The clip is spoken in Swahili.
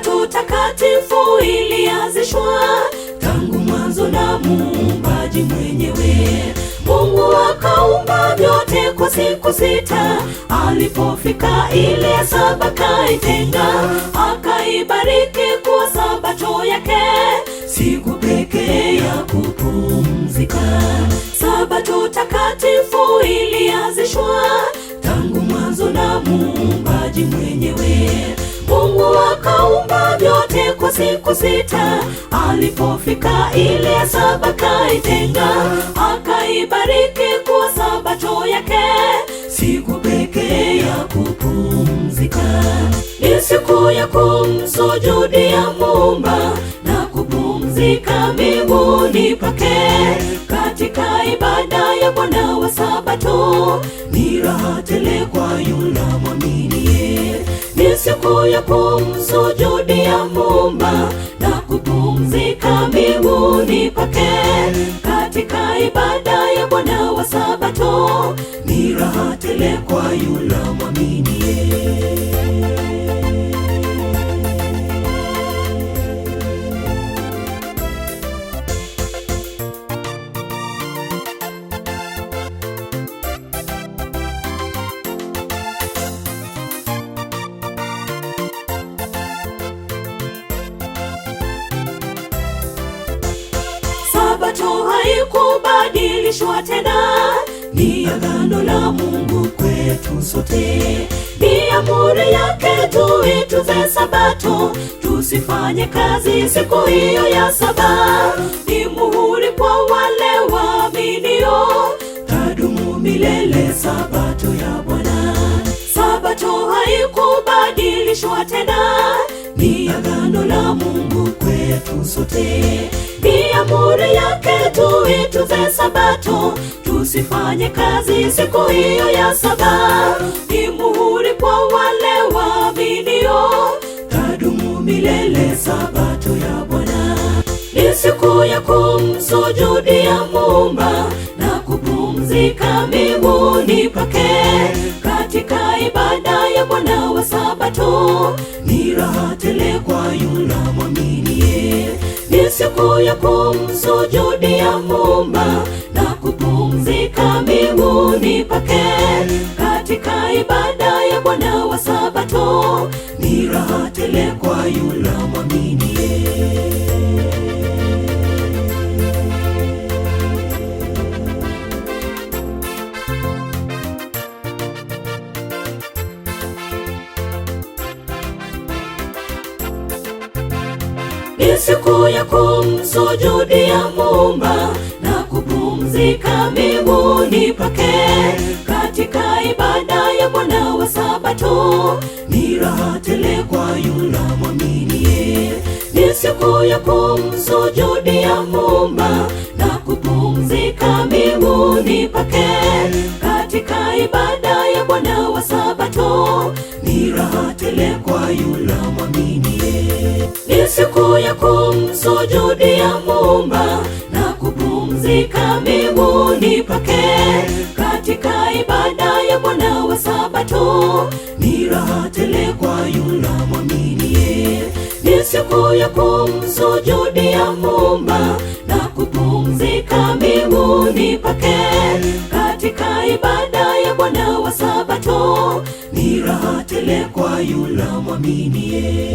Sabato takatifu ilianzishwa tangu mwanzo na Muumbaji mwenyewe. Mungu akaumba vyote kwa siku sita. Alipofika ile ya saba kaitenga, akaibariki kuwa Sabato yake, siku pekee ya kupumzika. Sabato takatifu ilianzishwa tangu mwanzo na Muumbaji mwenyewe. Mungu akaumba vyote kwa siku sita. Alipofika ile ya saba kaitenga, akaibariki kuwa Sabato yake, siku pekee ya kupumzika. Ni siku ya kumsujudia Muumba na kupumzika mbinguni pake. Katika ibada ya Bwana wa Sabato ni raha tele kwa yule mwaminiye. Ni siku ya kumsujudia Muumba na kupumzika mbinguni pake. Katika ibada ya Bwana wa Sabato ni raha tele kwa yule mwaminiye. Sabato haikubadilishwa tena, ni agano la Mungu kwetu sote. Ni amri yake tuitunze Sabato, tusifanye kazi siku hiyo ya saba. Ni muhuri kwa wale waaminio, tadumu milele Sabato ya Bwana. Sabato haikubadilishwa tena, ni agano la Mungu kwetu sote. Ni amri yake tuitunze Sabato, tusifanye kazi siku hiyo ya saba. Ni muhuri kwa wale waaminio, tadumu milele Sabato ya Bwana. Ni siku ya kumsujudia Muumba na kupumzika mbinguni pake. Katika ibada ya Bwana wa Sabato ni raha tele kwa yule mwaminiye. Ni siku ya kumsujudia Muumba na kupumzika mbinguni pake. Katika ibada ya Bwana wa Sabato ni raha tele kwa yule mwaminiye. Ni siku ya kumsujudia Muumba na kupumzika mbinguni pake. Katika ibada ya Bwana wa Sabato ni raha tele kwa yule mwaminiye. Ni siku ya kumsujudia Muumba na kupumzika mbinguni pake. Katika ibada ya Bwana wa Sabato ni raha tele kwa yule mwaminiye. Ni siku ya kumsujudia Muumba na kupumzika mbinguni pake. Katika ibada ya Bwana wa Sabato ni raha tele kwa yule mwaminiye. Ni siku ya kumsujudia Muumba na kupumzika mbinguni pake. Katika ibada ya Bwana wa Sabato ni raha tele kwa yule mwaminiye.